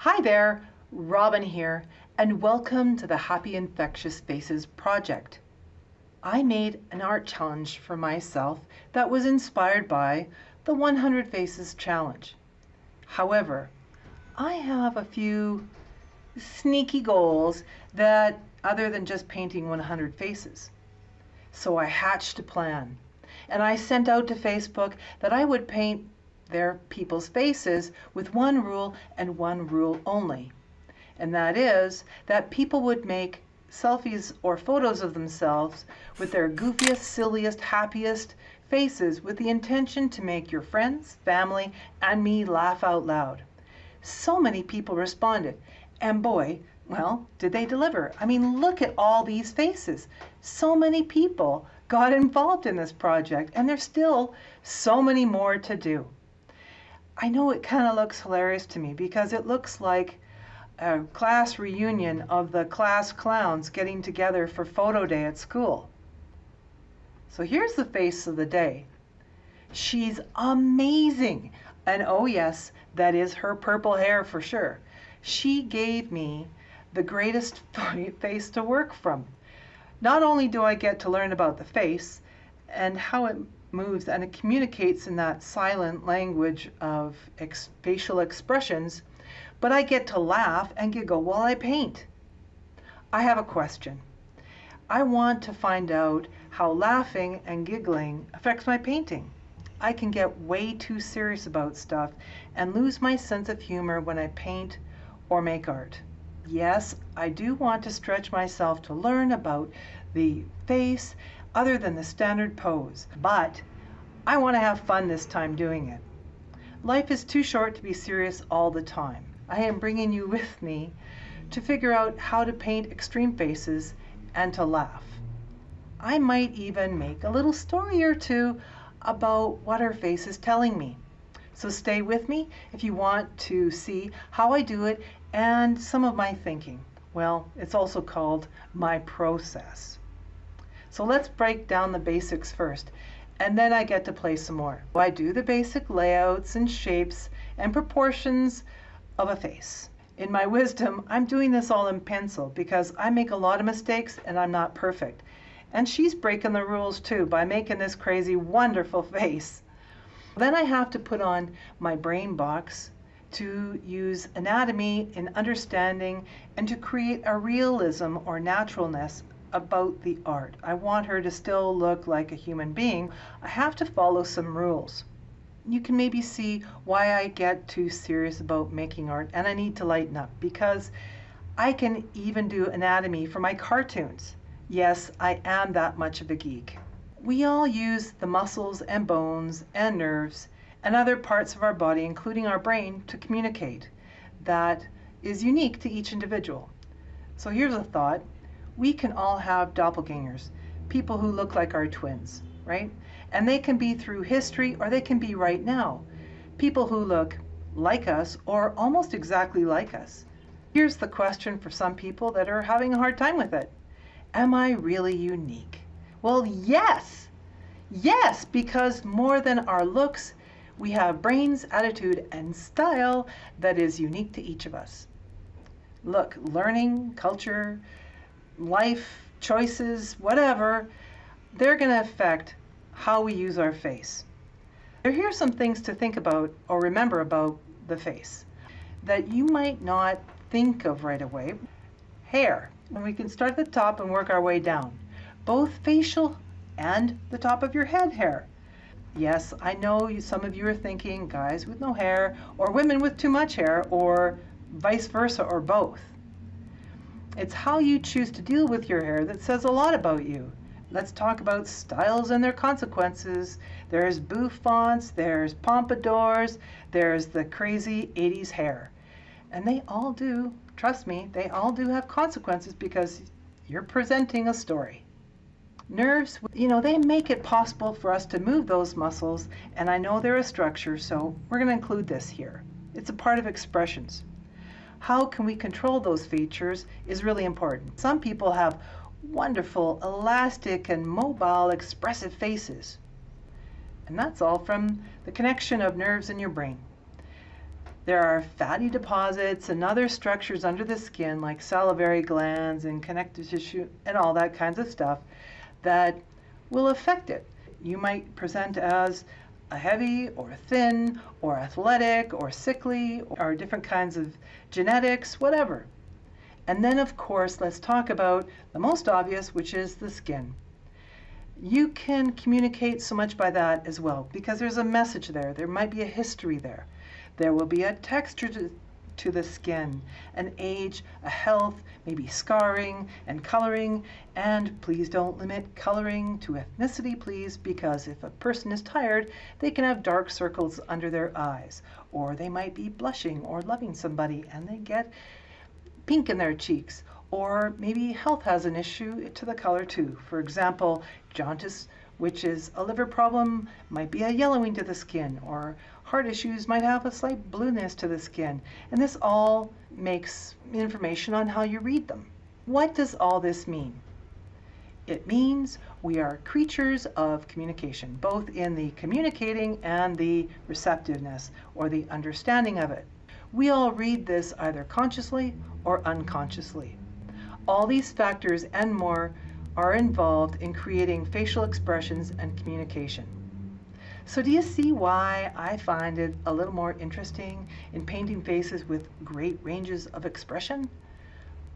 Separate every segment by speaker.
Speaker 1: Hi there, Robin here, and welcome to the Happy Infectious Faces project. I made an art challenge for myself that was inspired by the 100 Faces Challenge. However, I have a few sneaky goals that other than just painting 100 faces. So I hatched a plan, and I sent out to Facebook that I would paint their people's faces with one rule and one rule only. And that is that people would make selfies or photos of themselves with their goofiest, silliest, happiest faces with the intention to make your friends, family, and me laugh out loud. So many people responded, and boy, well, did they deliver. I mean, look at all these faces. So many people got involved in this project, and there's still so many more to do. I know it kind of looks hilarious to me because it looks like a class reunion of the class clowns getting together for photo day at school. So here's the face of the day. She's amazing. And oh yes, that is her purple hair for sure. She gave me the greatest face to work from. Not only do I get to learn about the face and how it moves and it communicates in that silent language of facial expressions, but I get to laugh and giggle while I paint. I have a question. I want to find out how laughing and giggling affects my painting. I can get way too serious about stuff and lose my sense of humor when I paint or make art. Yes, I do want to stretch myself to learn about the face other than the standard pose, but I want to have fun this time doing it. Life is too short to be serious all the time. I am bringing you with me to figure out how to paint extreme faces and to laugh. I might even make a little story or two about what her face is telling me. So stay with me if you want to see how I do it and some of my thinking. Well, it's also called my process. So let's break down the basics first, and then I get to play some more. I do the basic layouts and shapes and proportions of a face. In my wisdom, I'm doing this all in pencil because I make a lot of mistakes and I'm not perfect. And she's breaking the rules too by making this crazy, wonderful face. Then I have to put on my brain box to use anatomy in understanding and to create a realism or naturalness about the art. I want her to still look like a human being. I have to follow some rules. You can maybe see why I get too serious about making art, and I need to lighten up because I can even do anatomy for my cartoons. Yes, I am that much of a geek. We all use the muscles and bones and nerves and other parts of our body, including our brain, to communicate. That is unique to each individual. So here's a thought. We can all have doppelgangers, people who look like our twins, right? And they can be through history or they can be right now. People who look like us or almost exactly like us. Here's the question for some people that are having a hard time with it. Am I really unique? Well, yes. Yes, because more than our looks, we have brains, attitude, and style that is unique to each of us. Look, learning, culture, life, choices, whatever, they're going to affect how we use our face. Here's some things to think about or remember about the face that you might not think of right away. Hair, and we can start at the top and work our way down. Both facial and the top of your head hair. Yes, I know some of you are thinking guys with no hair or women with too much hair or vice versa or both. It's how you choose to deal with your hair that says a lot about you. Let's talk about styles and their consequences. There's bouffants, there's pompadours, there's the crazy 80s hair. And they all do, trust me, they all do have consequences because you're presenting a story. Nerves, they make it possible for us to move those muscles, and I know they're a structure, so we're going to include this here. It's a part of expressions. How can we control those features is really important. Some people have wonderful, elastic, and mobile, expressive faces. And that's all from the connection of nerves in your brain. There are fatty deposits and other structures under the skin like salivary glands and connective tissue and all that kinds of stuff that will affect it. You might present as a heavy or thin or athletic or sickly or different kinds of genetics, whatever. And then of course, let's talk about the most obvious, which is the skin. You can communicate so much by that as well because there's a message there. There might be a history there. There will be a texture to the skin, an age, a health, maybe scarring and coloring. And please don't limit coloring to ethnicity, please, because if a person is tired, they can have dark circles under their eyes, or they might be blushing or loving somebody and they get pink in their cheeks, or maybe health has an issue to the color too. For example, jaundice, which is a liver problem, might be a yellowing to the skin, or heart issues might have a slight blueness to the skin. And this all makes information on how you read them. What does all this mean? It means we are creatures of communication, both in the communicating and the receptiveness or the understanding of it. We all read this either consciously or unconsciously. All these factors and more are involved in creating facial expressions and communication. So do you see why I find it a little more interesting in painting faces with great ranges of expression?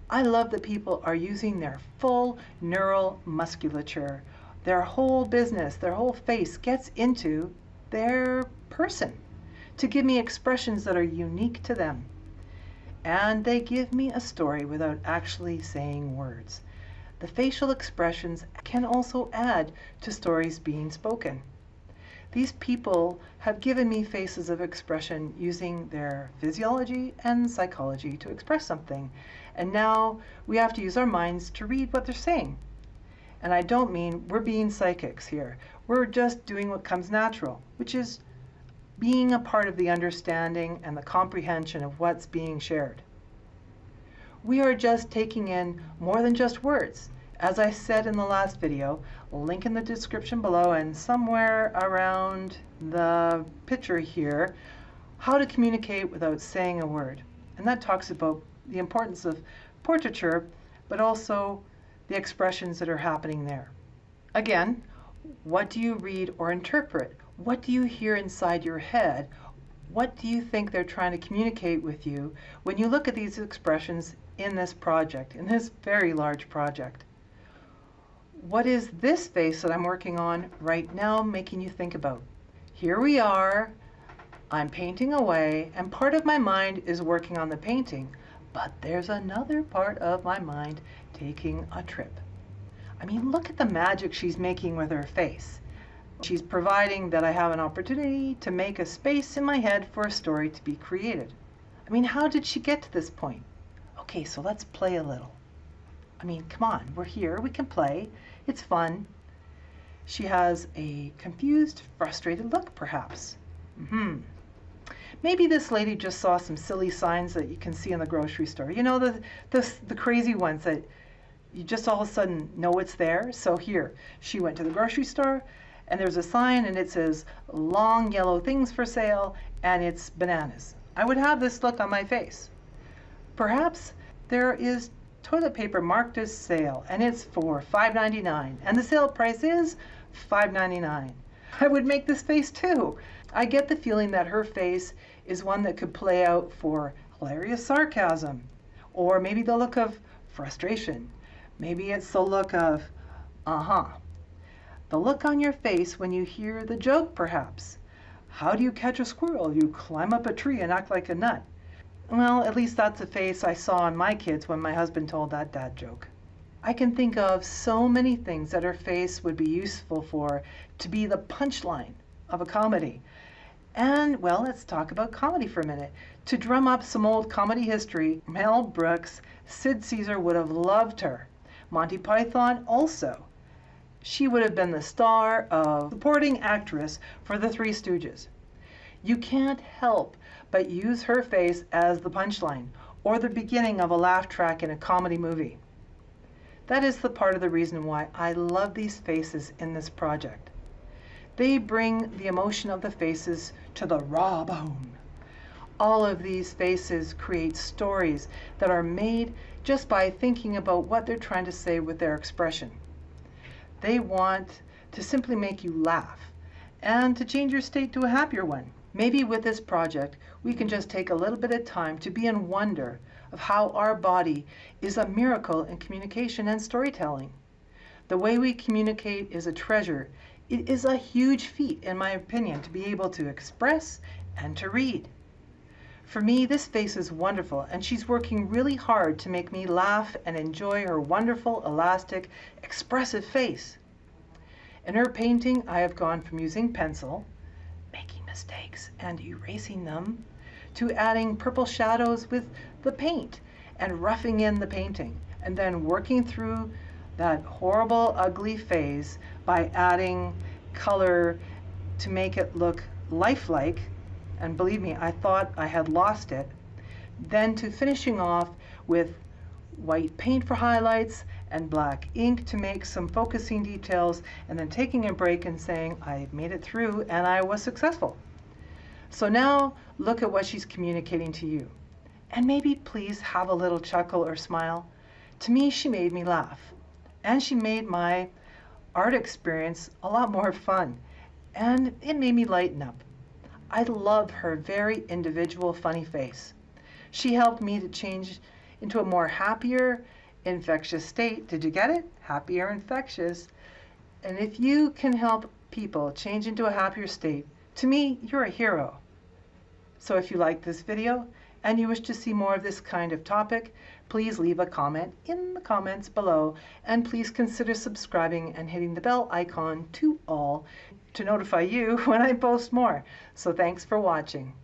Speaker 1: I love that people are using their full neural musculature. Their whole business, their whole face gets into their person to give me expressions that are unique to them. And they give me a story without actually saying words. The facial expressions can also add to stories being spoken. These people have given me faces of expression using their physiology and psychology to express something. And now we have to use our minds to read what they're saying. And I don't mean we're being psychics here. We're just doing what comes natural, which is being a part of the understanding and the comprehension of what's being shared. We are just taking in more than just words. As I said in the last video, link in the description below and somewhere around the picture here, how to communicate without saying a word. And that talks about the importance of portraiture, but also the expressions that are happening there. Again, what do you read or interpret? What do you hear inside your head? What do you think they're trying to communicate with you when you look at these expressions in this project, in this very large project? What is this face that I'm working on right now making you think about? Here we are, I'm painting away, and part of my mind is working on the painting, but there's another part of my mind taking a trip. I mean, look at the magic she's making with her face. She's providing that I have an opportunity to make a space in my head for a story to be created. I mean, how did she get to this point? Okay, so let's play a little. I mean, come on, we're here, we can play. It's fun. She has a confused, frustrated look, perhaps. Maybe this lady just saw some silly signs that you can see in the grocery store. You know, the crazy ones that you just all of a sudden know it's there. So here, she went to the grocery store, and there's a sign, and it says, long yellow things for sale, and it's bananas. I would have this look on my face. Perhaps there is toilet paper marked as sale, and it's for $5.99, and the sale price is $5.99. I would make this face too. I get the feeling that her face is one that could play out for hilarious sarcasm, or maybe the look of frustration. Maybe it's the look of, The look on your face when you hear the joke, perhaps. How do you catch a squirrel? You climb up a tree and act like a nut. Well, at least that's the face I saw on my kids when my husband told that dad joke. I can think of so many things that her face would be useful for to be the punchline of a comedy. And, well, let's talk about comedy for a minute. To drum up some old comedy history, Mel Brooks, Sid Caesar would have loved her. Monty Python also. She would have been the star of supporting actress for the Three Stooges. You can't help but use her face as the punchline or the beginning of a laugh track in a comedy movie. That is the part of the reason why I love these faces in this project. They bring the emotion of the faces to the raw bone. All of these faces create stories that are made just by thinking about what they're trying to say with their expression. They want to simply make you laugh and to change your state to a happier one. Maybe with this project, we can just take a little bit of time to be in wonder of how our body is a miracle in communication and storytelling. The way we communicate is a treasure. It is a huge feat, in my opinion, to be able to express and to read. For me, this face is wonderful, and she's working really hard to make me laugh and enjoy her wonderful, elastic, expressive face. In her painting, I have gone from using pencil, making mistakes and erasing them, to adding purple shadows with the paint and roughing in the painting, and then working through that horrible, ugly phase by adding color to make it look lifelike. And believe me, I thought I had lost it. Then to finishing off with white paint for highlights and black ink to make some focusing details, and then taking a break and saying, I made it through and I was successful. So now look at what she's communicating to you. And maybe please have a little chuckle or smile. To me, she made me laugh. And she made my art experience a lot more fun. And it made me lighten up. I love her very individual funny face. She helped me to change into a more happier, infectious state. Did you get it? Happier, infectious. And if you can help people change into a happier state, to me, you're a hero. So if you like this video and you wish to see more of this kind of topic, please leave a comment in the comments below, and please consider subscribing and hitting the bell icon to all to notify you when I post more. So thanks for watching.